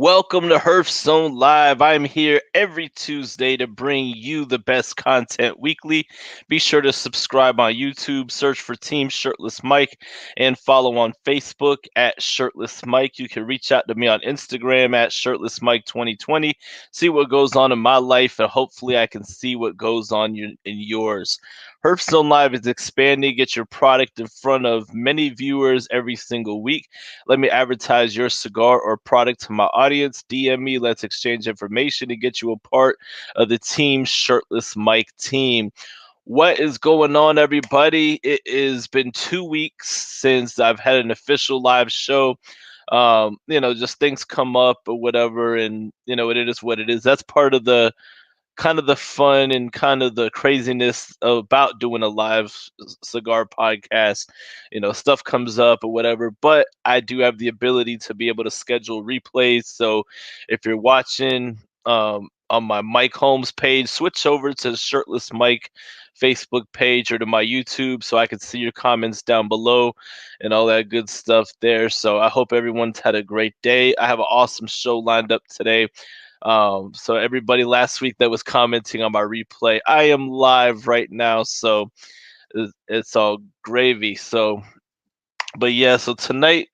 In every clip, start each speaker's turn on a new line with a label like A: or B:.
A: Welcome to Herf Zone Live. I'm here every Tuesday to bring you the best content weekly. Be sure to subscribe on YouTube, search for Team Shirtless Mike, and follow on Facebook at Shirtless Mike. You can reach out to me on Instagram at Shirtless Mike 2020. See what goes on in my life, and hopefully I can see what goes on in yours. Herf Zone Live is expanding. Get your product in front of many viewers every single week. Let me advertise your cigar or product to my audience. DM me. Let's exchange information and get you a part of the Team Shirtless Mike team. What is going on, everybody? It has been 2 weeks since I've had an official live show. Just things come up or whatever, and it is what it is. That's part of the kind of the fun and kind of the craziness about doing a live cigar podcast. Stuff comes up or whatever, but I do have the ability to be able to schedule replays. So if you're watching on my Mike Holmes page, switch over to Shirtless Mike Facebook page or to my YouTube so I can see your comments down below and all that good stuff there. So I hope everyone's had a great day. I have an awesome show lined up today. So everybody last week that was commenting on my replay, I am live right now, so it's all gravy. So tonight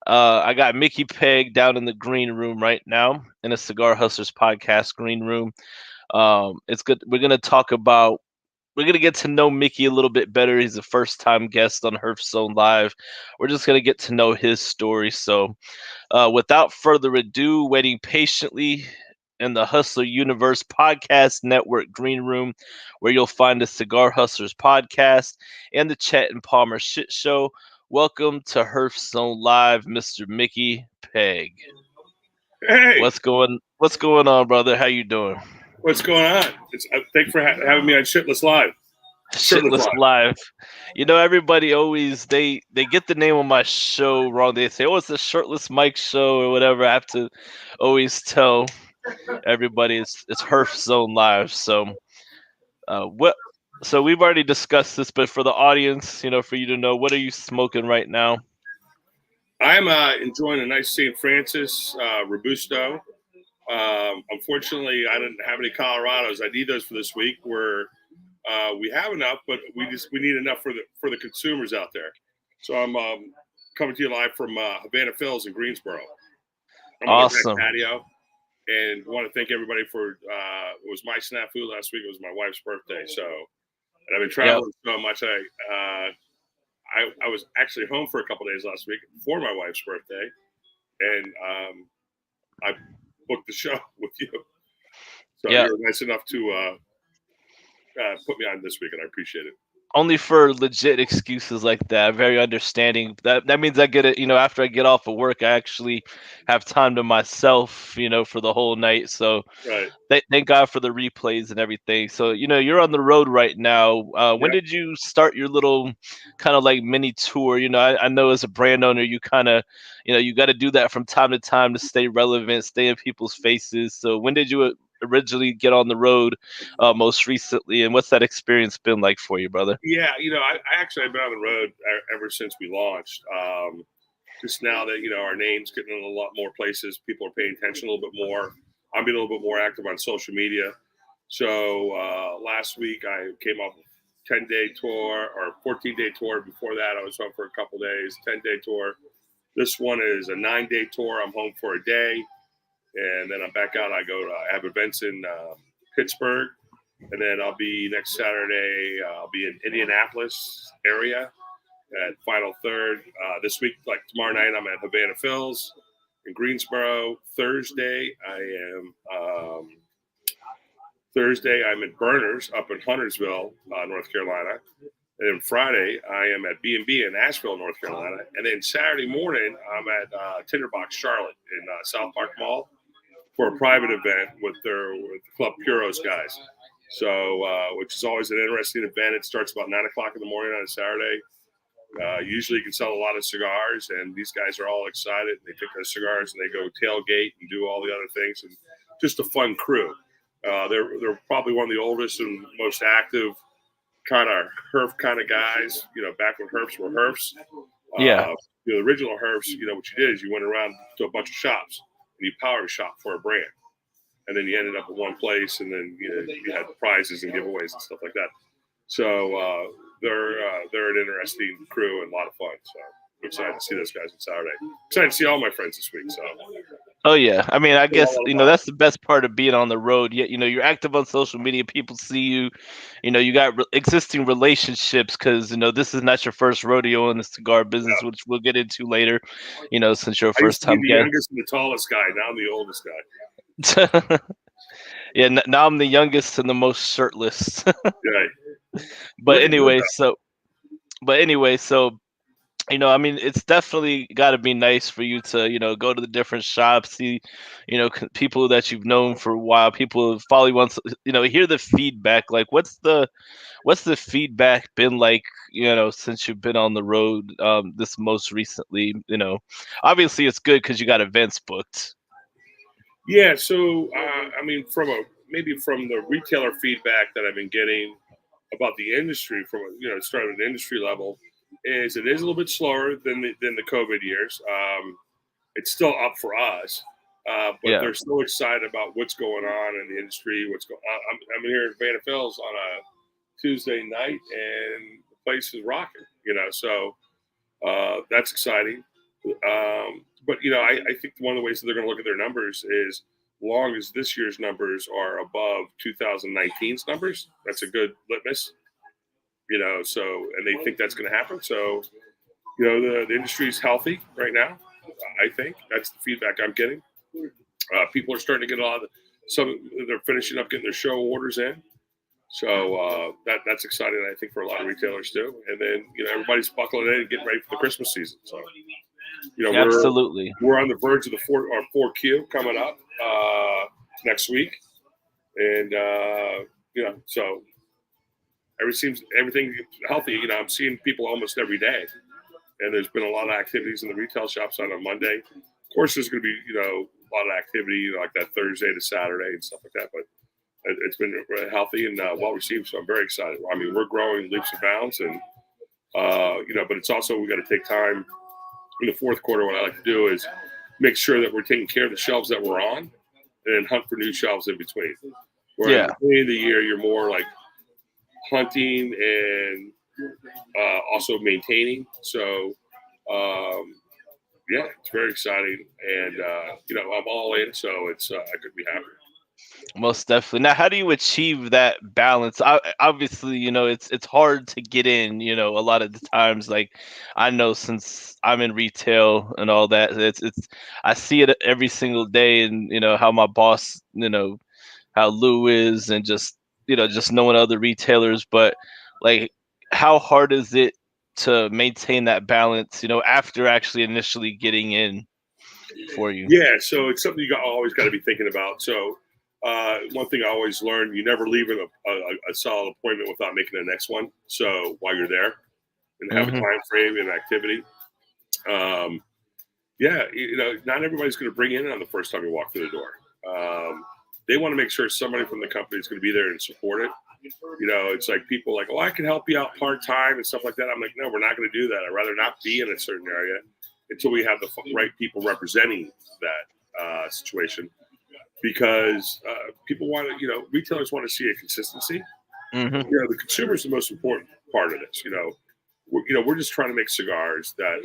A: I got Micky Pegg down in the green room right now in a Cigar Hustlers podcast green room. It's good. We're gonna get to know Micky a little bit better. He's a first time guest on Herf Zone Live. We're just gonna get to know his story. So without further ado, waiting patiently in the Hustler Universe Podcast Network Green Room, where you'll find the Cigar Hustlers podcast and the Chet and Palmer Shit Show. Welcome to Herf Zone Live, Mr. Micky Pegg.
B: Hey,
A: what's going on, brother? How you doing?
B: what's going on? Thanks for having me on Shitless Live.
A: Shitless Live. Everybody always they get the name of my show wrong. They say, "Oh, it's the Shirtless Mike Show" or whatever. I have to always tell everybody it's Herf Zone Live. So so we've already discussed this, but for the audience, for you to know, what are you smoking right now?
B: I'm enjoying a nice St. Francis Robusto. Unfortunately, I didn't have any Colorados. I need those for this week. We have enough, but we need enough for the consumers out there. So I'm coming to you live from Havana Phil's in Greensboro. I'm
A: awesome.
B: On the patio, and want to thank everybody for it was my snafu last week. It was my wife's birthday, so and I've been traveling so much. I was actually home for a couple of days last week for my wife's birthday, and I booked the show with you. So you were nice enough to put me on this week, and I appreciate it.
A: Only for legit excuses like that. Very understanding. That means I get it. After I get off of work, I actually have time to myself. For the whole night. So thank God for the replays and everything. So you're on the road right now. When did you start your little kind of like mini tour? I know as a brand owner, you kind of you got to do that from time to time to stay relevant, stay in people's faces. So when did you originally get on the road most recently, and what's that experience been like for you, brother?
B: Yeah, I actually have been on the road ever since we launched. Just now that our name's getting in a lot more places, people are paying attention a little bit more. I'm being a little bit more active on social media. So last week I came up with 10-day tour or 14-day tour. Before that I was home for a couple days. 10-day tour. This one is a 9-day tour. I'm home for a day. And then I'm back out. I have events in Pittsburgh, and then I'll be next Saturday. I'll be in Indianapolis area at Final Third. This week, like tomorrow night, I'm at Havana Phil's in Greensboro. Thursday, I'm at Burners up in Huntersville, North Carolina. And then Friday, I am at B&B in Asheville, North Carolina. And then Saturday morning, I'm at Tinderbox Charlotte in South Park Mall for a private event with Club Puros guys. So, which is always an interesting event. It starts about 9 o'clock in the morning on a Saturday. Usually you can sell a lot of cigars, and these guys are all excited. They pick their cigars and they go tailgate and do all the other things, and just a fun crew. They're probably one of the oldest and most active kind of Herf kind of guys, back when Herfs were Herfs. The original Herfs, what you did is you went around to a bunch of shops you power shop for a brand. And then you ended up at one place, and then you had prizes and giveaways and stuff like that. So they're an interesting crew and a lot of fun. So I'm excited to see those guys on Saturday. Excited to see all my friends this week. So.
A: Oh yeah, I mean, I guess that's the best part of being on the road. Yet you're active on social media. People see you. You got existing relationships because this is not your first rodeo in the cigar business, which we'll get into later. Since you're a first time
B: guest. I used to be the youngest and the tallest guy. Now I'm the oldest guy.
A: Yeah, now I'm the youngest and the most shirtless.
B: Right.
A: But anyway, so I mean, it's definitely got to be nice for you to, go to the different shops, see, people that you've known for a while, people who follow you once, hear the feedback. Like, what's the feedback been like, since you've been on the road, this most recently? Obviously it's good because you got events booked.
B: Yeah. So, I mean, from the retailer feedback that I've been getting about the industry from starting at the industry level, is it is a little bit slower than the COVID years. It's still up for us, but they're so excited about what's going on in the industry. What's going on? I'm here in Vanderbilt's on a Tuesday night, and the place is rocking. So that's exciting. But I think one of the ways that they're going to look at their numbers is, long as this year's numbers are above 2019's numbers, that's a good litmus. So, and they think that's going to happen. So, the industry is healthy right now. I think that's the feedback I'm getting. People are starting to get they're finishing up getting their show orders in. So that's exciting, I think, for a lot of retailers too. And then, everybody's buckling in and getting ready for the Christmas season. So,
A: absolutely,
B: we're on the verge of the 4Q coming up next week. And, so everything healthy. I'm seeing people almost every day, and there's been a lot of activities in the retail shops on a Monday. Of course, there's going to be a lot of activity like that Thursday to Saturday and stuff like that. But it's been healthy and well received, so I'm very excited. I mean, we're growing leaps and bounds, and but it's also, we got to take time in the fourth quarter. What I like to do is make sure that we're taking care of the shelves that we're on, and then hunt for new shelves in between. Where at the beginning of the year, you're more like hunting and also maintaining. So it's very exciting, and I'm all in, so it's I could be happy.
A: Most definitely. Now, how do you achieve that balance? Obviously, it's hard to get in. A lot of the times, like, I know, since I'm in retail and all that, it's I see it every single day, and how my boss, how Lou is, and just knowing other retailers. But like, how hard is it to maintain that balance, after actually initially getting in for you?
B: Yeah, so it's something you always got to be thinking about. So one thing I always learn: you never leave a solid appointment without making the next one. So while you're there, and have a time frame and activity. Not everybody's going to bring in on the first time you walk through the door. They want to make sure somebody from the company is going to be there and support it. It's like people like, oh, I can help you out part-time and stuff like that. I'm like, no, we're not going to do that. I'd rather not be in a certain area until we have the right people representing that situation. Because people want to, retailers want to see a consistency. The consumer is the most important part of this. We're just trying to make cigars that,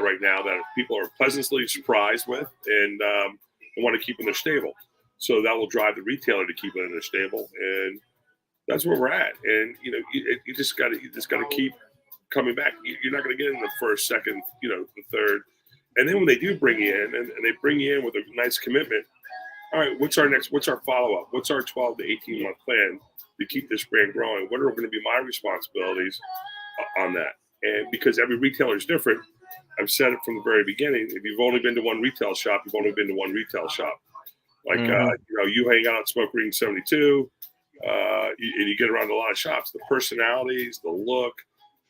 B: right now, that people are pleasantly surprised with, and want to keep in their stable. So that will drive the retailer to keep it in their stable, and that's where we're at. And you just got to keep coming back. You're not going to get in the first, second, the third, and then when they do bring you in, and they bring you in with a nice commitment. All right, what's our follow-up? What's our 12 to 18-month plan to keep this brand growing? What are going to be my responsibilities on that? And because every retailer is different, I've said it from the very beginning. If you've only been to one retail shop, you've only been to one retail shop. Like, you hang out at Smoke Ring 72, and you get around a lot of shops. The personalities, the look,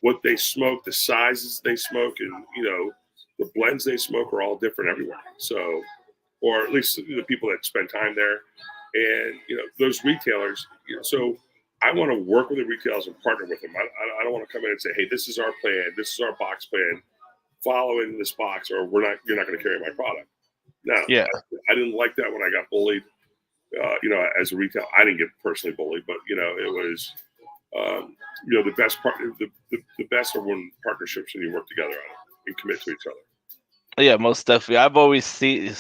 B: what they smoke, the sizes they smoke, and, the blends they smoke are all different everywhere. So, or at least the people that spend time there. And, those retailers, so I want to work with the retailers and partner with them. I don't want to come in and say, hey, this is our plan. This is our box plan. Follow in this box, or you're not going to carry my product. No,
A: Yeah.
B: I didn't like that when I got bullied. As a retail, I didn't get personally bullied, but it was, the best part. The best are when partnerships and you work together on it and commit to each other.
A: Yeah, most definitely. I've always seen,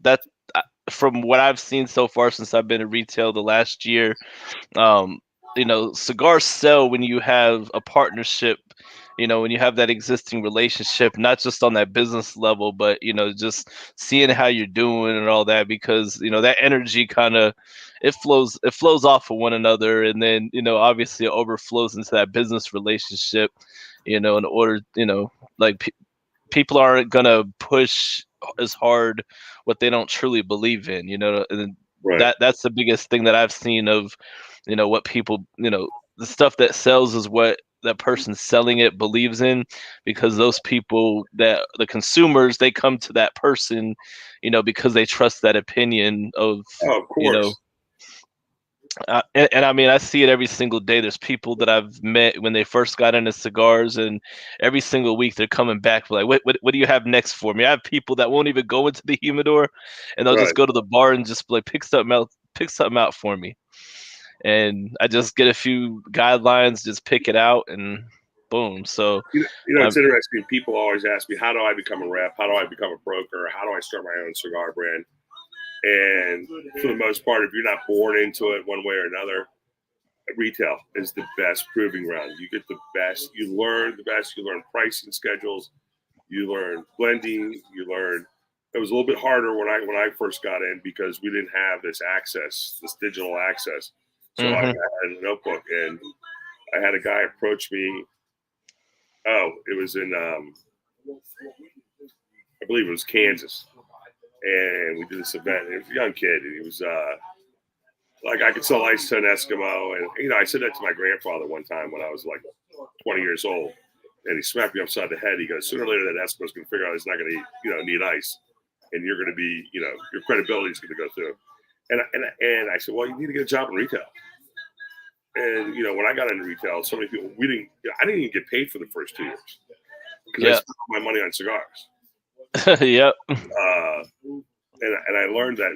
A: that from what I've seen so far since I've been in retail the last year, um, cigars sell when you have a partnership, when you have that existing relationship, not just on that business level, but, just seeing how you're doing and all that, because, that energy kind of, it flows off of one another. And then, obviously it overflows into that business relationship, in order, like people aren't gonna push as hard what they don't truly believe in, and
B: Right.
A: that's the biggest thing that I've seen of, what people, the stuff that sells is what that person selling it believes in, because those people, that the consumers, they come to that person, because they trust that opinion of,
B: Oh, of
A: you know,
B: course.
A: and I mean, I see it every single day. There's people that I've met when they first got into cigars, and every single week they're coming back like, what do you have next for me? I have people that won't even go into the humidor, and they'll just
B: Right.
A: go to the bar and just like pick something out for me, and I just get a few guidelines, just pick it out, and boom. So,
B: It's interesting. People always ask me, how do I become a rep? How do I become a broker? How do I start my own cigar brand? And for the most part, if you're not born into it one way or another, retail is the best proving ground. You get the best, you learn the best, you learn pricing schedules, you learn blending, you learn. It was a little bit harder when I first got in because we didn't have this access, this digital access. So I
A: mhm.
B: had a notebook and I had a guy approach me. Oh, it was in I believe it was Kansas, and we did this event. And he was a young kid, and he was like, I could sell ice to an Eskimo, and I said that to my grandfather one time when I was like 20 years old, and he smacked me upside the head. He goes, sooner or later that Eskimo's going to figure out he's not going to need ice, and you're going to be your credibility is going to go through. And I said, well, you need to get a job in retail. And when I got into retail, so many people I didn't even get paid for the first 2 years because I
A: Yeah.
B: spent my money on cigars.
A: Yep.
B: And I learned that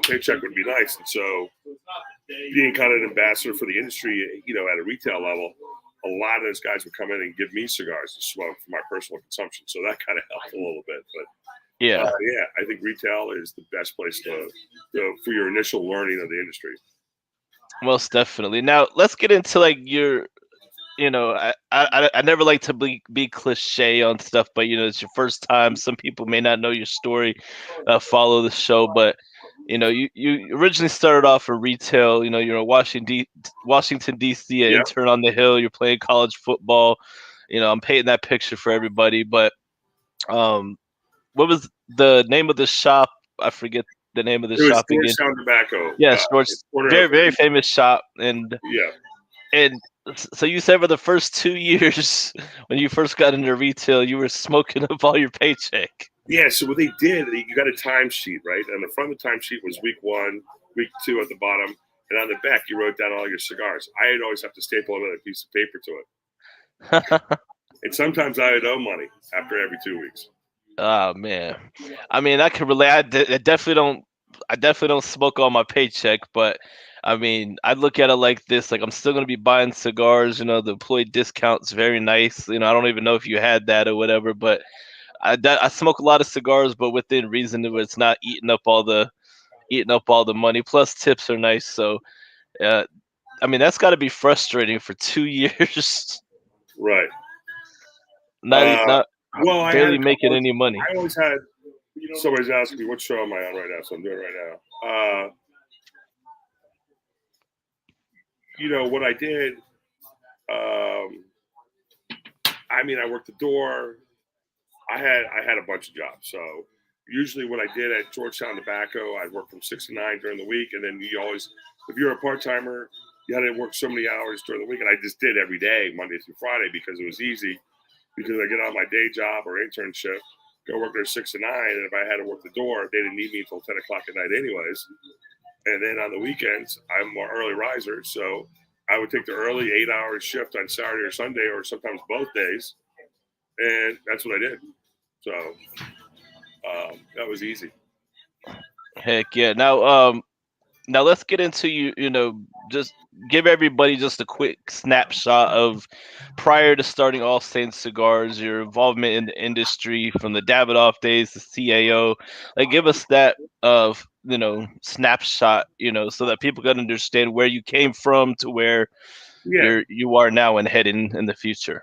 B: paycheck would be nice, and so being kind of an ambassador for the industry, at a retail level, a lot of those guys would come in and give me cigars to smoke for my personal consumption. So that kind of helped a little bit. But
A: Yeah.
B: I think retail is the best place for your initial learning of the industry.
A: Most definitely. Now let's get into like your, I never like to be cliche on stuff, but it's your first time. Some people may not know your story, follow the show, but you originally started off in retail. You're in Washington D.C., an
B: Yeah.
A: intern on the Hill. You're playing college football. I'm painting that picture for everybody. But um, what was the name of the shop? I forget the name of the
B: It was
A: shop again.
B: Georgetown Tobacco.
A: Yes, George, very
B: Corner.
A: very famous shop, and
B: Yeah.
A: and so you said for the first 2 years, when you first got into retail, you were smoking up all your paycheck.
B: Yeah. So what they did, you got a timesheet, right? And the front of the timesheet was week 1, week 2 at the bottom, and on the back you wrote down all your cigars. I'd always have to staple another piece of paper to it, and sometimes I would owe money after every 2 weeks.
A: Oh man, I mean, I can relate. I definitely don't. I definitely don't smoke all my paycheck, but I mean, I look at it like this: like I'm still gonna be buying cigars. The employee discount's very nice. I don't even know if you had that or whatever, but I smoke a lot of cigars, but within reason, where it's not eating up all the money. Plus, tips are nice. So, I mean, that's got to be frustrating for 2 years.
B: Right.
A: Not
B: Well, I had
A: barely
B: a
A: making
B: couple.
A: any money.
B: I always had. Somebody's asking me what show am I on right now, so I'm doing right now. What I did. I mean, I worked the door. I had a bunch of jobs. So usually, what I did at Georgetown Tobacco, I'd work from 6 to 9 during the week, and then you always, if you're a part timer, you had to work so many hours during the week, and I just did every day, Monday through Friday, because it was easy. Because I get on my day job or internship, go work there 6 to 9, and if I had to work the door, they didn't need me until 10 o'clock at night, anyways. And then on the weekends, I'm more early riser, so I would take the early 8-hour shift on Saturday or Sunday, or sometimes both days, and that's what I did. So that was easy.
A: Heck yeah. Now let's get into just give everybody just a quick snapshot of prior to starting All Saints Cigars, your involvement in the industry from the Davidoff days to CAO. Like, give us that snapshot, so that people can understand where you came from to where
B: Yeah.
A: you are now and heading in the future.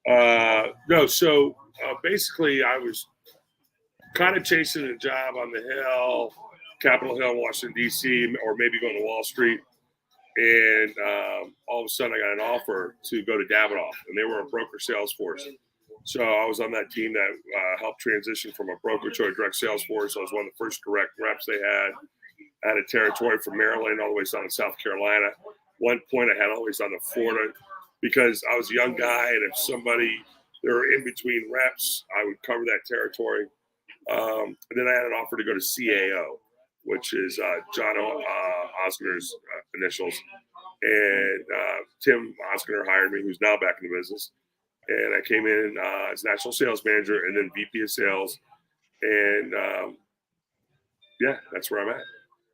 B: No, so basically, I was kind of chasing a job on the Hill, Capitol Hill, Washington D.C., or maybe going to Wall Street. And all of a sudden, I got an offer to go to Davidoff, and they were a broker sales force. So I was on that team that helped transition from a broker to a direct sales force. I was one of the first direct reps they had. I had a territory from Maryland all the way down to South Carolina. One point, I had all the way down to Florida because I was a young guy, and if they were in between reps, I would cover that territory. And then I had an offer to go to CAO, which is John Osner's initials. And Tim Osner hired me, who's now back in the business. And I came in as national sales manager and then VP of sales. And yeah, that's where I'm at.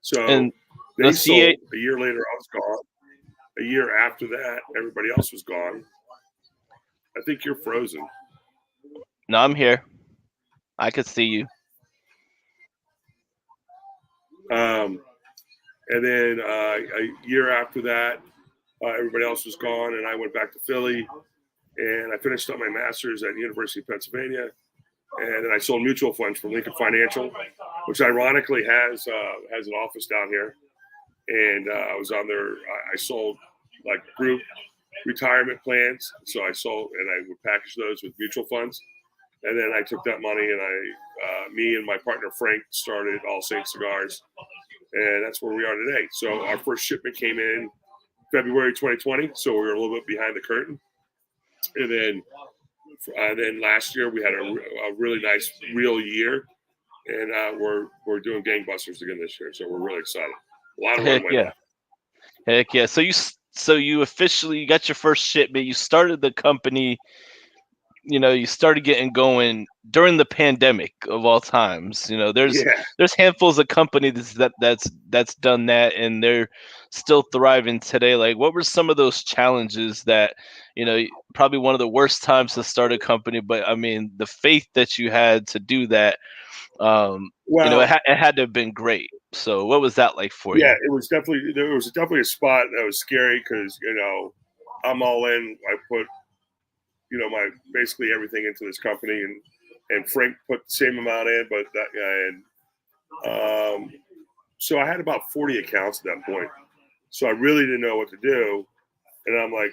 B: So
A: And
B: they
A: the
B: sold.
A: CA,
B: A year later, I was gone. A year after that, everybody else was gone. I think you're frozen.
A: no, I'm here. I could see you.
B: And then a year after that, everybody else was gone, and I went back to Philly, and I finished up my master's at the University of Pennsylvania, and then I sold mutual funds from Lincoln Financial, which ironically has an office down here, and I was on there. I sold like group retirement plans, so I sold and I would package those with mutual funds, and then I took that money and me and my partner Frank started All Saints Cigars, and that's where we are today. So our first shipment came in February 2020, so we were a little bit behind the curtain, and then last year we had a really nice real year, and we're doing gangbusters again this year. So we're really excited. A lot of
A: Heck
B: runway
A: yeah.
B: left.
A: Heck yeah. So you officially got your first shipment. You started the company, you started getting going during the pandemic of all times. There's
B: Yeah.
A: there's handfuls of companies that's done that, and they're still thriving today. Like, what were some of those challenges that, probably one of the worst times to start a company, but I mean, the faith that you had to do that,
B: Well,
A: it had to have been great. So what was that like for
B: yeah,
A: you?
B: there was definitely a spot that was scary because I'm all in. I put my basically everything into this company, and Frank put the same amount in, but so I had about 40 accounts at that point. So I really didn't know what to do, and I'm like,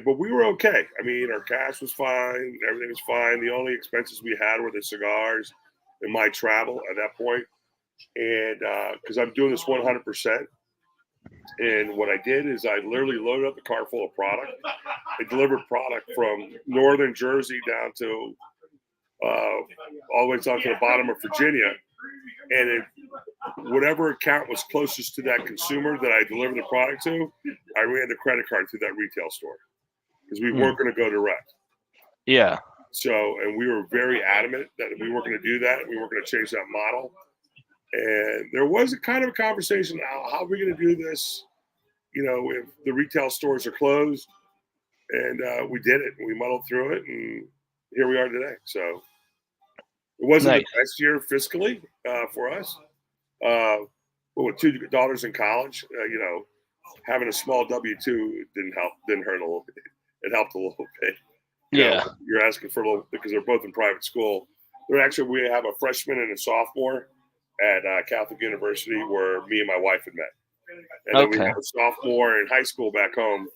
B: but we were okay. I mean, our cash was fine, everything was fine. The only expenses we had were the cigars and my travel at that point, and because I'm doing this 100%. And what I did is I literally loaded up the car full of product. I delivered product from northern Jersey down to all the way down to the bottom of Virginia. And whatever account was closest to that consumer that I delivered the product to, I ran the credit card through that retail store because we weren't going to go direct.
A: Yeah.
B: So, and we were very adamant that we weren't going to do that. We weren't going to change that model. And there was a kind of a conversation, how are we going to do this? If the retail stores are closed, and we did it. We muddled through it, and here we are today. So it wasn't
A: Nice.
B: the best year fiscally for us. But with two daughters in college, having a small W-2 didn't hurt a little bit. It helped a little bit.
A: Yeah.
B: You're asking for a little because they're both in private school. We have a freshman and a sophomore at Catholic University where me and my wife had met. And then we
A: Okay.
B: have a sophomore in high school back home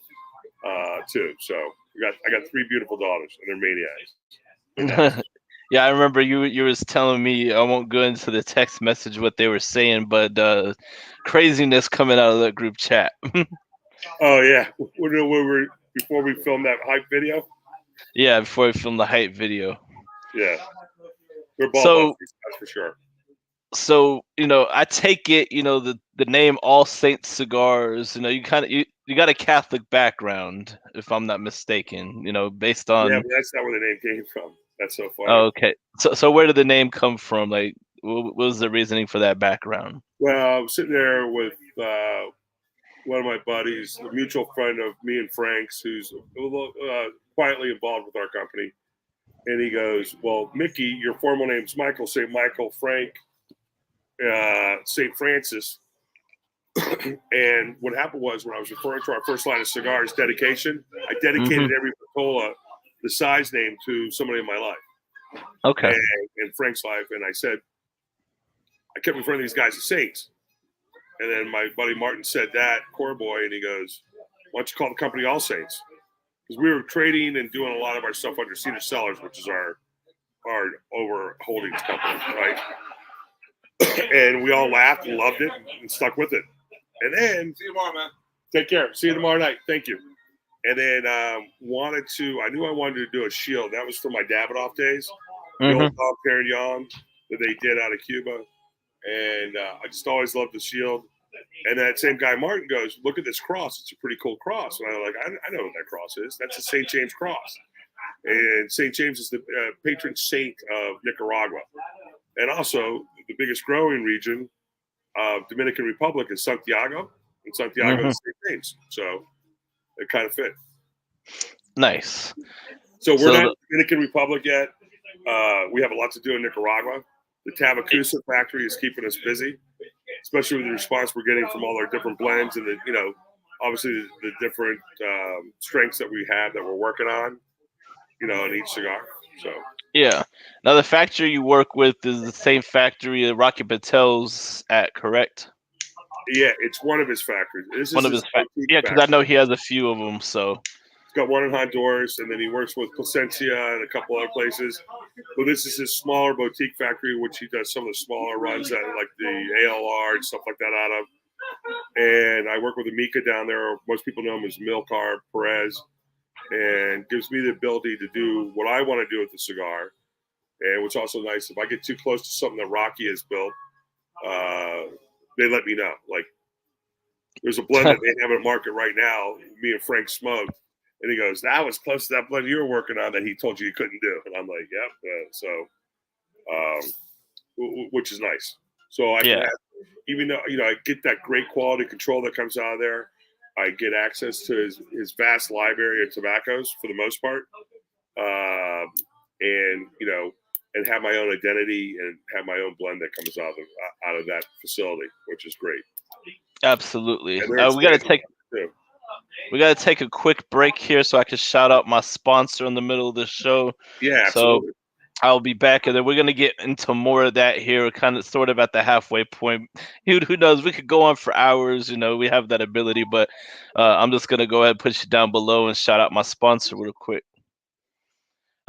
B: too. So I got three beautiful daughters, and they're maniacs.
A: Yeah, I remember you was telling me, I won't go into the text message what they were saying, but craziness coming out of that group chat.
B: Oh yeah, we were before we filmed that hype video.
A: Yeah, before I filmed the hype video.
B: Yeah, we're ball
A: So
B: busters, that's for sure.
A: so I take it, the name All Saints Cigars, you kind of you got a Catholic background, if I'm not mistaken, based
B: Yeah,
A: on.
B: but that's not where the name came from. That's so funny.
A: Oh, okay. So where did the name come from? Like, What was the reasoning for that background?
B: Well, I'm sitting there with one of my buddies, a mutual friend of me and Frank's, who's quietly involved with our company. And he goes, "Well, Mickey, your formal name's Michael, St. Michael, Frank, St. Francis." And what happened was, when I was referring to our first line of cigars dedication, I dedicated every Patola, the size name, to somebody in my life,
A: Okay.
B: and Frank's life. And I said, I kept referring to these guys as Saints. And then my buddy Martin said that, core boy, and he goes, "Why don't you call the company All Saints?" Because we were trading and doing a lot of our stuff under Cedar Cellars, which is our over holdings company, right? And we all laughed and loved it and stuck with it. And then, see you tomorrow, man. Take care. See you tomorrow night. Thank you. And then I knew I wanted to do a shield. That was for my Davidoff days, the old Dom Perignon that they did out of Cuba. And I just always loved the shield. And that same guy, Martin, goes, "Look at this cross. It's a pretty cool cross." And I'm like, I know what that cross is. That's the St. James cross. And St. James is the patron saint of Nicaragua. And also, the biggest growing region of Dominican Republic is Santiago. And Santiago is St. James. So it kind of fit.
A: Nice.
B: So we're not in the Dominican Republic yet. We have a lot to do in Nicaragua. The Tabacusa factory is keeping us busy, especially with the response we're getting from all our different blends and obviously the different strengths that we have that we're working on, in each cigar. So
A: yeah. Now the factory you work with is the same factory that Rocky Patel's at, correct?
B: Yeah, it's one of his factories. This
A: one
B: is
A: of his
B: factory.
A: Yeah, because I know he has a few of them. So
B: he's got one in Honduras, and then he works with Placencia and a couple other places. But this is his smaller boutique factory, which he does some of the smaller runs that, like the ALR and stuff like that, out of. And I work with Amika down there. Most people know him as Milcar Perez, and gives me the ability to do what I want to do with the cigar. And what's also nice, if I get too close to something that Rocky has built, they let me know. Like, there's a blend that they have at market right now, me and Frank smoked, and he goes, "That was close to that blend you were working on that he told you you couldn't do." And I'm like, "Yep." Which is nice. So I can have, even though I get that great quality control that comes out of there, I get access to his vast library of tobaccos for the most part, and have my own identity and have my own blend that comes out of that facility, which is great.
A: Absolutely. We gotta take a quick break here so I can shout out my sponsor in the middle of the show.
B: Yeah, absolutely.
A: So I'll be back, and then we're gonna get into more of that here, kind of sort of at the halfway point. Who knows? We could go on for hours. We have that ability, but I'm just gonna go ahead and put you down below and shout out my sponsor real quick.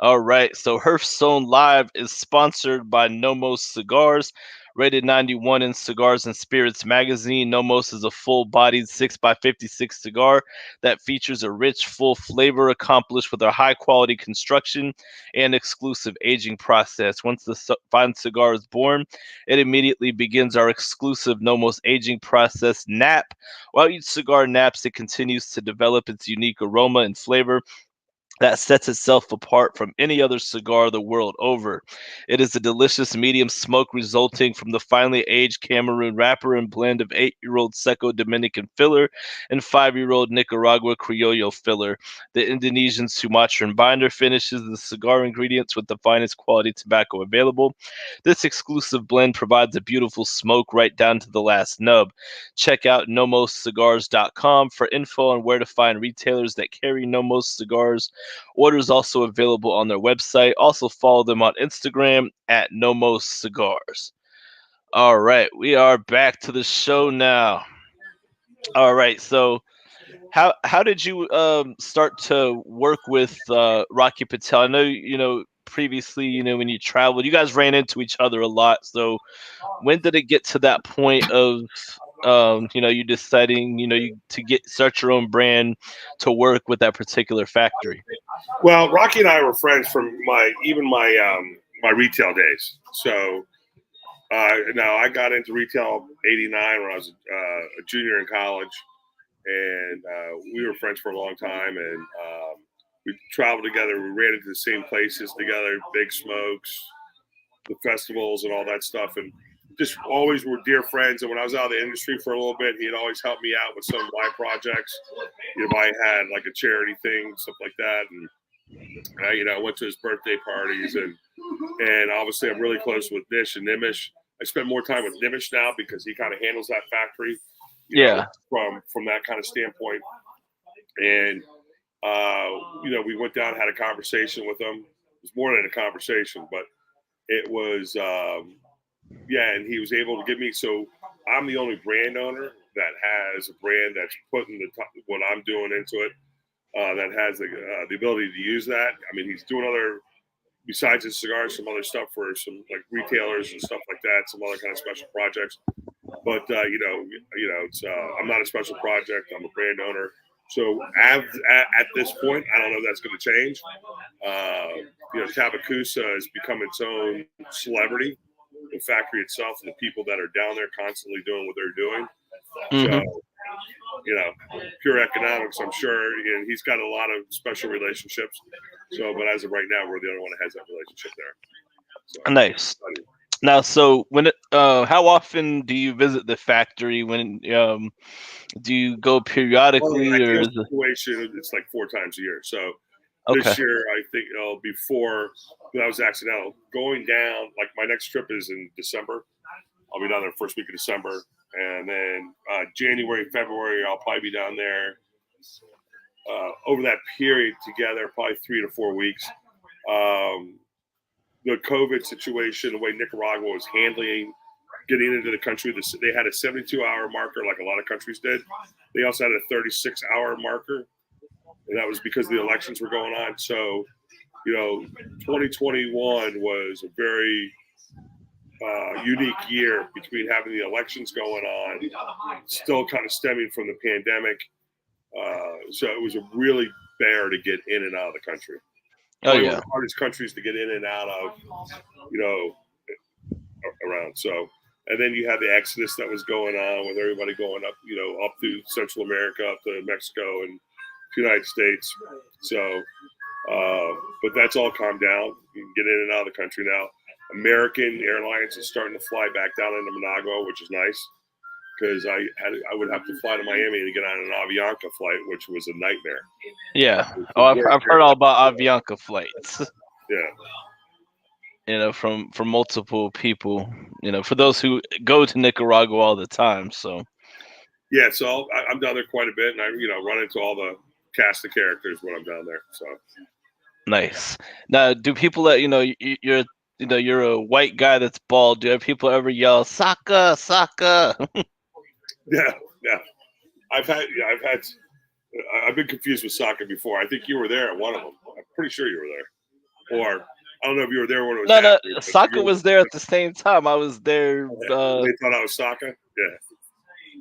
A: All right, so Herf Zone Live is sponsored by Nomos Cigars, rated 91 in Cigars and Spirits magazine. Nomos is a full-bodied 6x56 cigar that features a rich, full flavor accomplished with a high-quality construction and exclusive aging process. Once the fine cigar is born, it immediately begins our exclusive Nomos Aging Process nap. While each cigar naps, it continues to develop its unique aroma and flavor that sets itself apart from any other cigar the world over. It is a delicious medium smoke resulting from the finely aged Cameroon wrapper and blend of 8-year-old seco Dominican filler and 5-year-old Nicaragua criollo filler. The Indonesian Sumatran binder finishes the cigar ingredients with the finest quality tobacco available. This exclusive blend provides a beautiful smoke right down to the last nub. Check out nomoscigars.com for info on where to find retailers that carry Nomos cigars. Orders also available on their website. Also follow them on Instagram at Nomos Cigars. All right, we are back to the show now. All right, so how did you start to work with Rocky Patel? I know previously when you traveled, you guys ran into each other a lot. So when did it get to that point of you deciding to start your own brand to work with that particular factory?
B: Well, Rocky and I were friends from my retail days. So now I got into retail '89 when I was a junior in college, and we were friends for a long time. And we traveled together. We ran into the same places together, Big Smokes, the festivals and all that stuff, and just always were dear friends. And when I was out of the industry for a little bit, he'd always help me out with some of my projects. If I had like a charity thing, stuff like that, and I went to his birthday parties, and obviously I'm really close with Nish and Nimish. I spend more time with Nimish now because he kind of handles that factory, from that kind of standpoint. And we went down, had a conversation with him. It was more than a conversation, but it was and he was able to give me. So I'm the only brand owner that has a brand that's putting what I'm doing into it. That has the ability to use that. I mean, he's doing besides his cigars, some other stuff for some like retailers and stuff like that, some other kind of special projects. But it's I'm not a special project. I'm a brand owner. So at this point, I don't know if that's going to change. Tabacusa has become its own celebrity. The factory itself, and the people that are down there constantly doing what they're doing.
A: Mm-hmm.
B: So, pure economics, I'm sure. And he's got a lot of special relationships. So, but as of right now, we're the only one that has that relationship there. So,
A: nice. Now, so how often do you visit the factory? When do you go periodically, or is it
B: situation? It's like 4 times a year. So
A: okay?
B: This year, I think before that was accidental. Going down, like my next trip is in December. I'll be down there first week of December, and then January, February, I'll probably be down there. Over that period together, probably 3 to 4 weeks. The COVID situation, the way Nicaragua was handling getting into the country, they had a 72-hour marker like a lot of countries did. They also had a 36-hour marker, and that was because the elections were going on. So, 2021 was a very unique year between having the elections going on, still kind of stemming from the pandemic. So it was a really bear to get in and out of the country.
A: Oh,
B: One
A: yeah.
B: of the hardest countries to get in and out of, around. So, and then you had the exodus that was going on with everybody going up, up through Central America, up to Mexico and the United States. So, but that's all calmed down. You can get in and out of the country now. American Airlines is starting to fly back down into Managua, which is nice, because I would have to fly to Miami to get on an Avianca flight, which was a nightmare.
A: Yeah. Oh, I've heard all about Avianca flights.
B: Yeah.
A: From multiple people. For those who go to Nicaragua all the time. So.
B: Yeah. So I'm down there quite a bit, and I run into all the cast of characters when I'm down there. So.
A: Nice. Now, do people that you're a white guy that's bald? Do people ever yell "Saka, Saka"?
B: Yeah. I've been confused with Saka before. I think you were there at one of them. I'm pretty sure you were there, or I don't know if you were there when it was.
A: No, Saka was there at the same time. I was there.
B: They thought I was Saka. Yeah.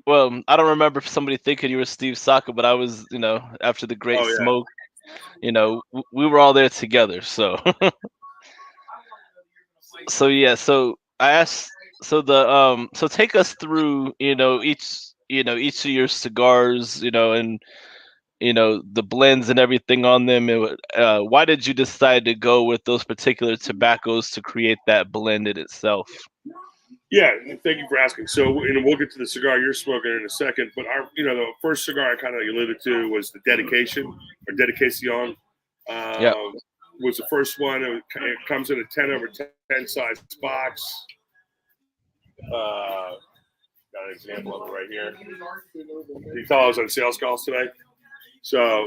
A: Well, I don't remember somebody thinking you were Steve Saka, but I was. After the Great Smoke. We were all there together. So. So I asked. So take us through. Each of your cigars. And. The blends and everything on them. Why did you decide to go with those particular tobaccos to create that blend in itself?
B: Yeah, thank you for asking. So, we'll get to the cigar you're smoking in a second. But the first cigar I kind of alluded to was the Dedication or Dedicación. Was the first one. It comes in a 10/10 size box. Got an example of it right here. You tell I was on sales calls today. So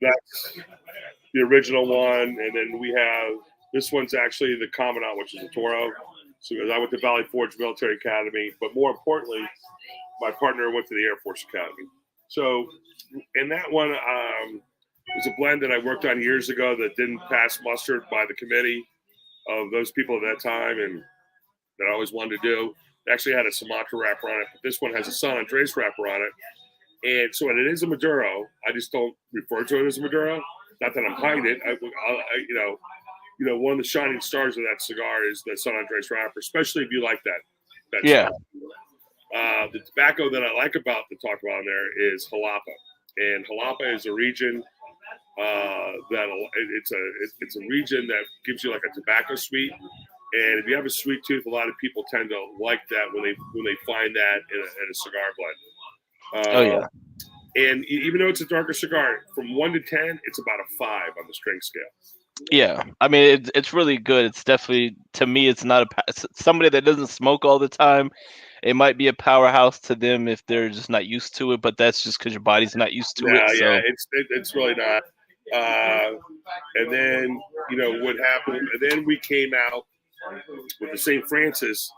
B: that's the original one, and then we have this one's actually the Commandant, which is a Toro. So I went to Valley Forge Military Academy, but more importantly, my partner went to the Air Force Academy. So in that one, was a blend that I worked on years ago that didn't pass muster by the committee of those people at that time, and that I always wanted to do. It actually had a Sumatra wrapper on it, but this one has a San Andres wrapper on it. And so it is a Maduro. I just don't refer to it as a Maduro. Not that I'm hiding it. One of the shining stars of that cigar is the San Andres wrapper, especially if you like that.
A: Yeah.
B: The tobacco that I like to talk about in there is Jalapa, and Jalapa is a region it's a region that gives you like a tobacco sweet, And if you have a sweet tooth, a lot of people tend to like that when they find that in a cigar blend.
A: Oh yeah.
B: And even though it's a darker cigar, from 1 to 10, it's about a 5 on the strength scale.
A: Yeah, I mean it's really good. It's definitely, to me, it's not somebody that doesn't smoke all the time. It might be a powerhouse to them if they're just not used to it, but that's just because your body's not used to it.
B: No,
A: So
B: yeah, it's really not. And then what happened? And then we came out with the St. Francis,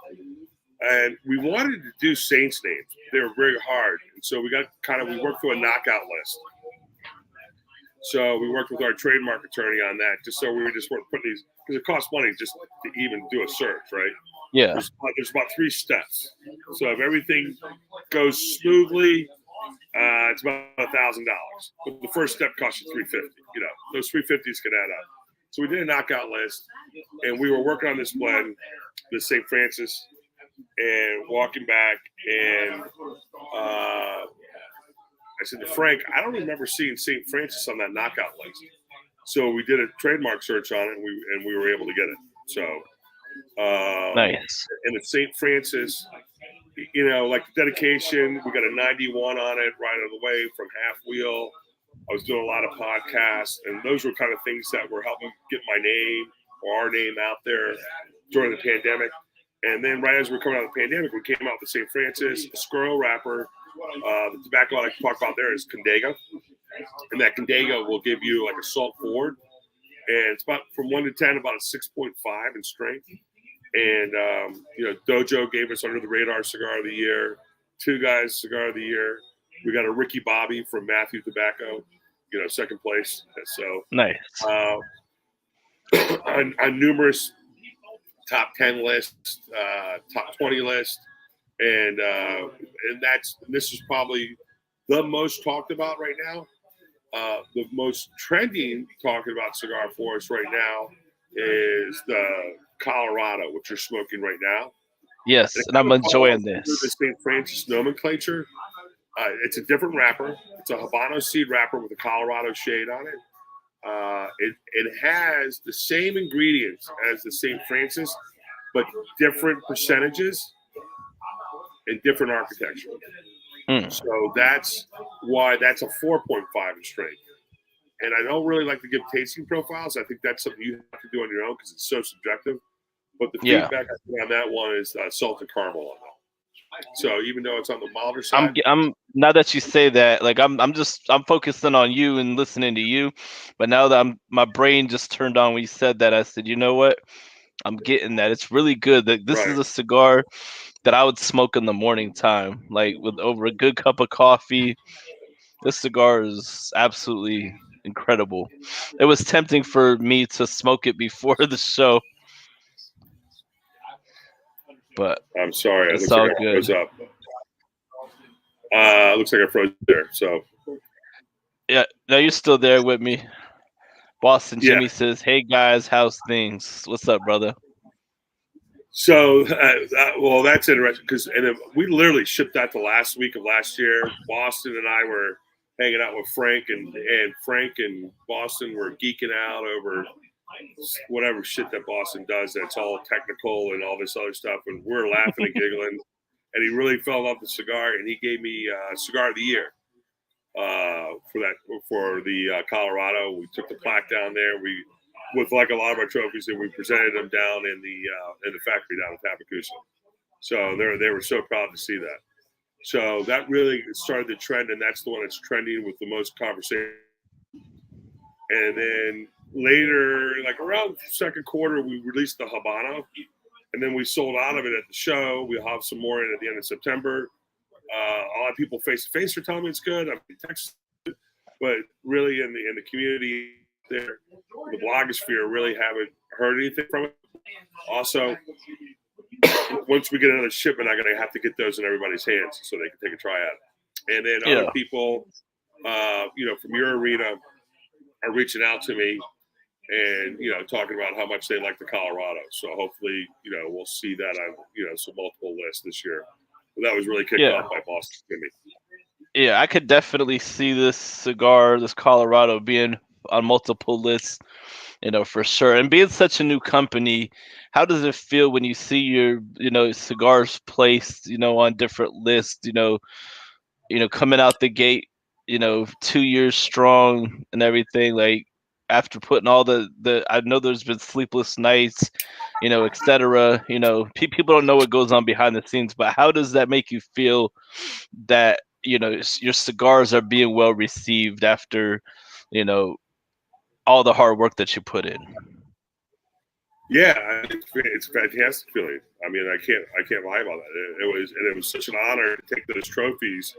B: and we wanted to do Saints names. They were very hard, and so we worked through a knockout list. So we worked with our trademark attorney on that, just so we weren't putting these, because it costs money just to even do a search, right?
A: yeah,
B: There's about 3 steps. So if everything goes smoothly, it's about $1,000. But the first step costs you $350. Those $350s can add up. So we did a knockout list, and we were working on this blend, the St. Francis, and walking back, and I said to Frank, I don't remember seeing St. Francis on that knockout list. So we did a trademark search on it, and we were able to get it. So
A: nice.
B: And the St. Francis, like the dedication, we got a 91 on it right out of the way from Half Wheel. I was doing a lot of podcasts, and those were kind of things that were helping get my name or our name out there during the pandemic. And then right as we were coming out of the pandemic, we came out with St. Francis, a squirrel wrapper. The tobacco I like to talk about there is Condega. And that Condega will give you like a salt forward. And it's about from 1 to 10, about a 6.5 in strength. And, Dojo gave us Under the Radar Cigar of the Year, Two Guys Cigar of the Year. We got a Ricky Bobby from Matthew Tobacco, second place. So
A: nice.
B: On numerous top 10 lists, top 20 lists. And this is probably the most talked about right now. The most trending talking about cigar for us right now is the Colorado, which you're smoking right now.
A: Yes, and I'm enjoying this.
B: The St. Francis nomenclature. It's a different wrapper. It's a Habano seed wrapper with a Colorado shade on it. It has the same ingredients as the St. Francis, but different percentages and different architecture. So that's why that's a 4.5 in strength. And I don't really like to give tasting profiles. I think that's something you have to do on your own because it's so subjective. But the feedback I get on that one is salted caramel on that. So even though it's on the milder side,
A: I'm now that you say that, like I'm focusing on you and listening to you. But now that my brain just turned on when you said that, I said, you know what? I'm getting that. It's really good. This is a cigar that I would smoke in the morning time, like with over a good cup of coffee. This cigar is absolutely incredible. It was tempting for me to smoke it before the show, but
B: I'm sorry.
A: it's all good.
B: Froze up. Looks like I froze there. So
A: yeah, no, you're still there with me. Boston Jimmy says, "Hey guys, how's things? What's up, brother?"
B: So, well, that's interesting because we literally shipped that the last week of last year. Boston and I were hanging out with Frank, and Frank and Boston were geeking out over whatever shit that Boston does that's all technical and all this other stuff. And we're laughing and giggling. And he really fell in love with the cigar, and he gave me Cigar of the Year for the Colorado. We took the plaque down there. With like a lot of our trophies, and we presented them down in the factory down in Tabacusa. So they were so proud to see that. So that really started the trend, and that's the one that's trending with the most conversation. And then later, like around second quarter, we released the Habano, and then we sold out of it at the show. We'll have some more in at the end of September. A lot of people face to face are telling me it's good. I'm in Texas, but really in the community there, the blogosphere really haven't heard anything from it. Also, once we get another shipment, I'm gonna have to get those in everybody's hands so they can take a try at it. And then other people, from your arena are reaching out to me and talking about how much they like the Colorado. So hopefully, we'll see that on some multiple lists this year. But that was really kicked off by Boston Jimmy.
A: Yeah, I could definitely see this cigar, this Colorado, being on multiple lists. For sure. And being such a new company, how does it feel when you see your, cigars placed, on different lists, coming out the gate, 2 years strong and everything, like after putting all I know there's been sleepless nights, etc. People don't know what goes on behind the scenes, but how does that make you feel that, your cigars are being well received after, you know, all the hard work that you put in?
B: Yeah, it's a fantastic feeling. I mean, I can't lie about that. It was such an honor to take those trophies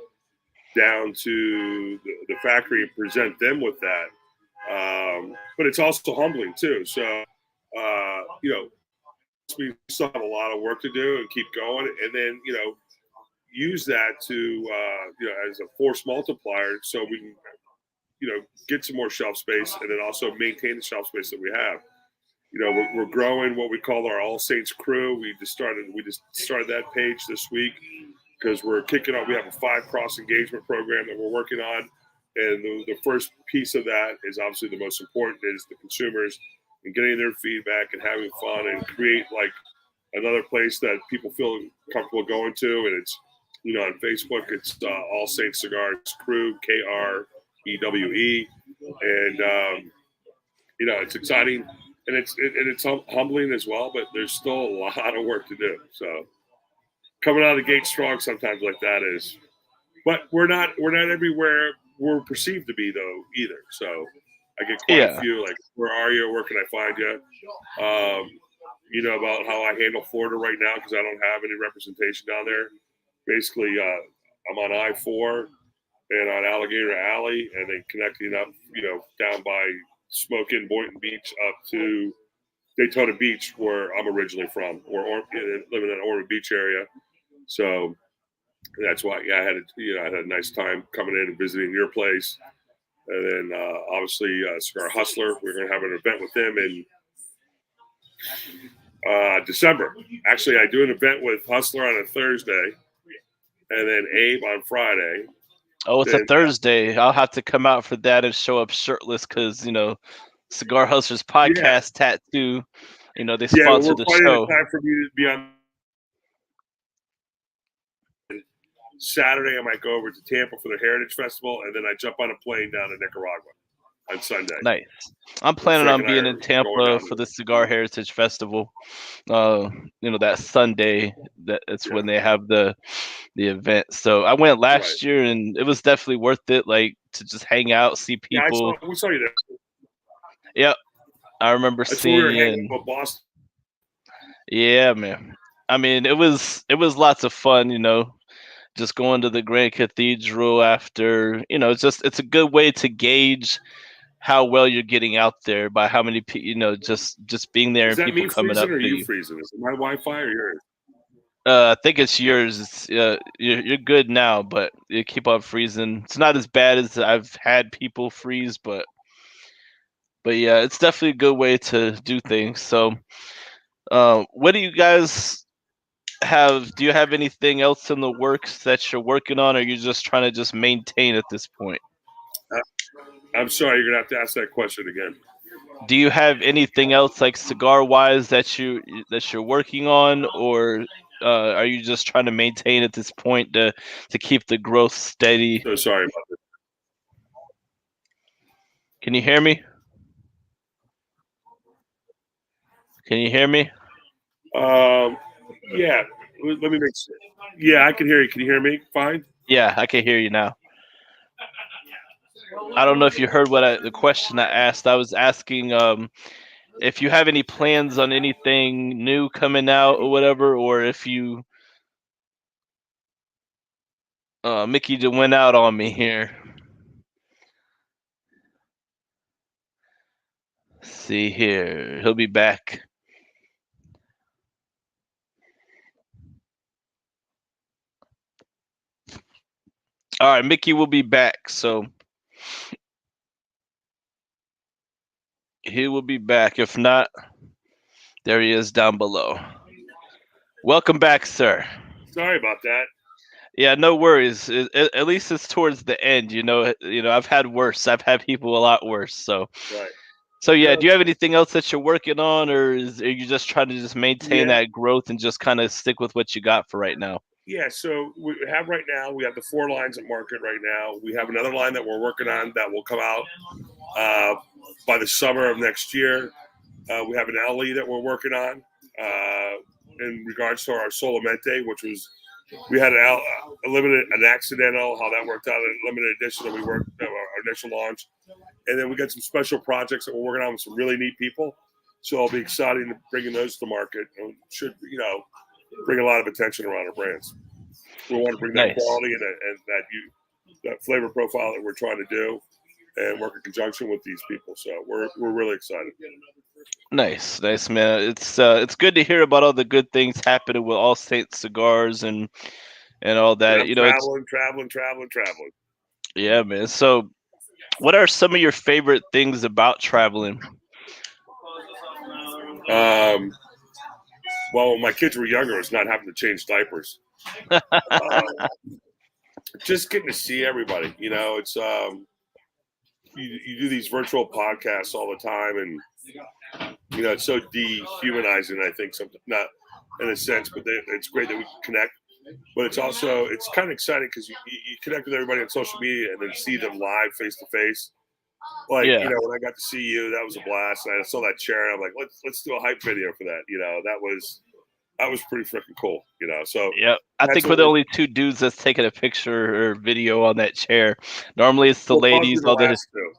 B: down to the factory and present them with that. But it's also humbling too. So, we still have a lot of work to do and keep going, and then use that to as a force multiplier, so we can get some more shelf space, and then also maintain the shelf space that we have. We're growing what we call our All Saints crew. We just started that page this week because we're kicking off. We have a 5-cross engagement program that we're working on, and the first piece of that is obviously the most important, is the consumers and getting their feedback and having fun and create like another place that people feel comfortable going to. And it's on Facebook, it's All Saints Cigars Crew, KREWE, and it's exciting. And it's humbling as well, but there's still a lot of work to do. So coming out of the gate strong sometimes like that is, but we're not everywhere we're perceived to be though either. So I get quite a few like, where are you? Where can I find you? About how I handle Florida right now because I don't have any representation down there. Basically, I'm on I-4 and on Alligator Alley, and then connecting up, down by Smoking Boynton Beach up to Daytona Beach, where I'm originally from, or living in the Ormond Beach area. So that's why I had a nice time coming in and visiting your place, and then obviously Cigar Hustler. We're going to have an event with them in December. Actually, I do an event with Hustler on a Thursday, and then Abe on Friday.
A: Oh, it's a Thursday. I'll have to come out for that and show up shirtless because, Cigar Hustlers podcast tattoo, they sponsor the show.
B: Time for me to be on. Saturday, I might go over to Tampa for the Heritage Festival, and then I jump on a plane down to Nicaragua on Sunday.
A: Nice. I'm planning on being in Tampa for the Cigar Heritage Festival. That Sunday, that's when they have the event. So I went last year, and it was definitely worth it, like to just hang out, see people.
B: Yeah, we saw you there.
A: Yep, I remember seeing you.
B: Boston.
A: Yeah, man. I mean, it was lots of fun, just going to the Grand Cathedral after, it's a good way to gauge how well you're getting out there by how many people, just being there and people coming up to you.
B: Freezing? Is it my Wi-Fi or yours?
A: I think it's yours. It's, you're good now, but you keep on freezing. It's not as bad as I've had people freeze, but yeah, it's definitely a good way to do things. So, what do you guys have? Do you have anything else in the works that you're working on, or are you just trying to just maintain at this point?
B: I'm sorry, you're gonna have to ask that question again.
A: Do you have anything else like cigar wise that you're working on, or are you just trying to maintain at this point to keep the growth steady?
B: So sorry about this.
A: Can you hear me? Can you hear me?
B: Yeah. Let me make sure. Yeah, I can hear you. Can you hear me? Fine.
A: Yeah, I can hear you now. I don't know if you heard the question I asked. I was asking if you have any plans on anything new coming out or whatever, or if you Mickey just went out on me here. Let's see here. He'll be back. All right, Mickey will be back, so he will be back. If not, there he is down below. Welcome back, sir.
B: Sorry about that.
A: Yeah, no worries. At least it's towards the end. I've had worse. I've had people a lot worse. So,
B: right.
A: So yeah, do you have anything else that you're working on, or are you just trying to just maintain
B: Yeah,
A: that growth and just kind of stick with what you got for right now?
B: yeah. So we have right now, we have the 4 lines at market right now. We have another line that we're working on that will come out uh, by the summer of next year. We have an LE that we're working on in regards to our Solamente, which was we had a limited, an accidental, how that worked out, a limited edition that we worked our initial launch, and then we got some special projects that we're working on with some really neat people. So I'll be excited to bringing those to market, and should bring a lot of attention around our brands. We want to bring that
A: Nice.
B: quality and that flavor profile that we're trying to do, and work in conjunction with these people. So we're really excited.
A: Nice, nice man. It's good to hear about all the good things happening with All Saints Cigars and all
B: And
A: that.
B: I'm
A: It's
B: traveling.
A: yeah, man. So, what are some of your favorite things about traveling?
B: Um, well, when my kids were younger, it's not having to change diapers. Just getting to see everybody. It's you do these virtual podcasts all the time, and it's so dehumanizing. I think something not in a sense, but it's great that we can connect. But it's kind of exciting because you connect with everybody on social media and then see them live face to face. Like
A: Yeah,
B: when I got to see you, that was a blast. And I saw that chair, and I'm like, let's do a hype video for that. That was pretty freaking cool. So
A: yeah. I
B: that's
A: think
B: what
A: we're the
B: we're.
A: only two dudes that's taking a picture or video on that chair. Normally, it's the
B: We'll probably be
A: ladies.
B: the
A: All the
B: last two.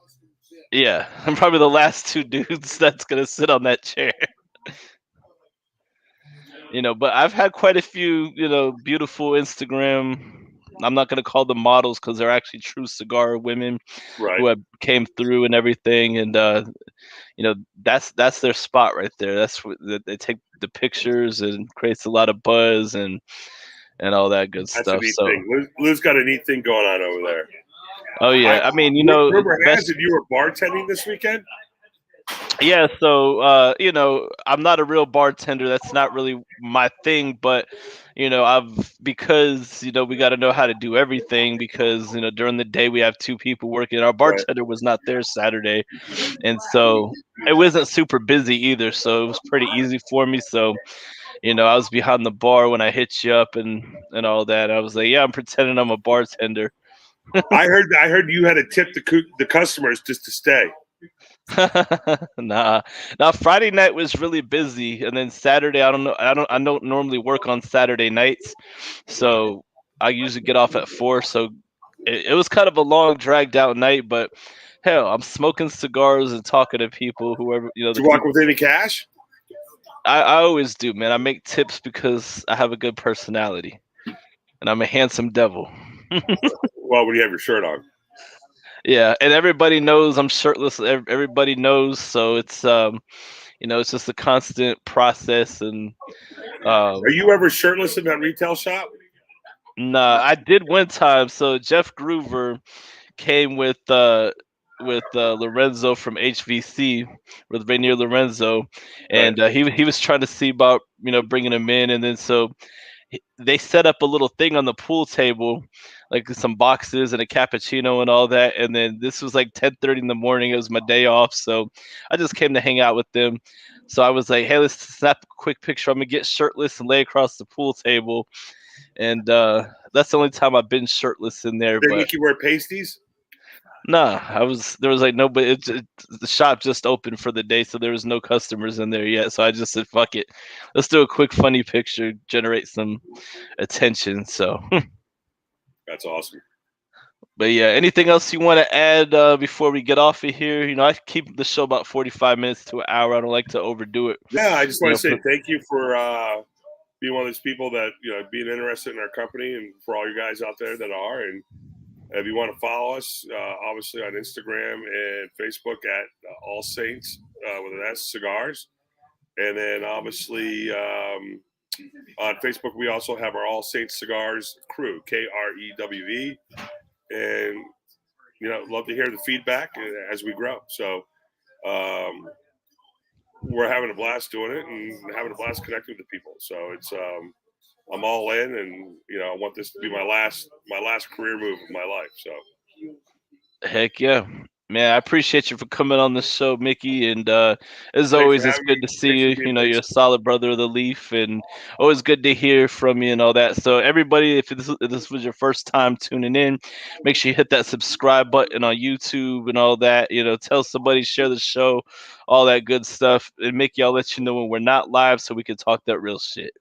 A: yeah, I'm probably the last two dudes that's gonna sit on that chair. But I've had quite a few, beautiful Instagram. I'm not gonna call them models because they're actually true cigar women
B: Right.
A: who have came through and everything, and that's their spot right there. That's what they take the pictures and creates a lot of buzz and all that good
B: That's a
A: stuff.
B: neat
A: So,
B: thing. Lou's got a neat thing going on over there.
A: oh
B: I
A: yeah, I mean,
B: rumor has
A: best
B: it you were bartending this weekend.
A: yeah. So, I'm not a real bartender. That's not really my thing, but I've because we got to know how to do everything because during the day we have two people working. Our
B: Right.
A: bartender was not there Saturday, and so it wasn't super busy either. So it was pretty easy for me. So I was behind the bar when I hit you up and all that. I was like, yeah, I'm pretending I'm a bartender.
B: I heard you had to tip the customers just to stay.
A: Nah, now Friday night was really busy, and then Saturday I don't know. I don't normally work on Saturday nights, so I usually get off at 4. So it was kind of a long, dragged out night, but hell, I'm smoking cigars and talking to people, whoever
B: Did
A: the
B: you walk
A: people.
B: with any cash?
A: I always do, man. I make tips because I have a good personality, and I'm a handsome devil.
B: Well, when you have your shirt on.
A: Yeah, and everybody knows I'm shirtless. Everybody knows, so it's just a constant process. And
B: Are
A: um,
B: you ever shirtless in that retail shop?
A: nah, I did one time. So Jeff Groover came with Lorenzo from HVC with Rainier Lorenzo,
B: Right.
A: and he was trying to see about bringing him in, and then so they set up a little thing on the pool table, like some boxes and a cappuccino and all that. And then this was like 10:30 in the morning. It was my day off, so I just came to hang out with them. So I was like, "Hey, let's snap a quick picture. I'm gonna get shirtless and lay across the pool table." And that's the only time I've been shirtless in there.
B: They
A: But
B: make you wear pasties?
A: nah, there was like nobody. The shop just opened for the day, so there was no customers in there yet. So I just said, "Fuck it, let's do a quick funny picture, generate some attention." So.
B: That's awesome.
A: But yeah, anything else you want to add before we get off of here? I keep the show about 45 minutes to an hour. I don't like to overdo it.
B: Yeah, I just want to say
A: For
B: thank you for being one of those people that being interested in our company, and for all you guys out there that are. And if you want to follow us, obviously on Instagram and Facebook at All Saints with an S Cigars, and then obviously on Facebook we also have our All Saints Cigars crew, KREWV, and love to hear the feedback as we grow. So um, we're having a blast doing it and having a blast connecting with people. So it's I'm all in, and I want this to be my last career move of my life. So
A: heck yeah. Man, I appreciate you for coming on the show, Mickey. And as
B: Thanks for
A: always, it's
B: having
A: good
B: me.
A: to see
B: Thanks for
A: you.
B: being
A: You know, you're a
B: patient.
A: solid brother of the Leaf, and always good to hear from you and all that. So, everybody, if this was your first time tuning in, make sure you hit that subscribe button on YouTube and all that. You know, tell somebody, share the show, all that good stuff. And Mickey, I'll let you know when we're not live so we can talk that real shit.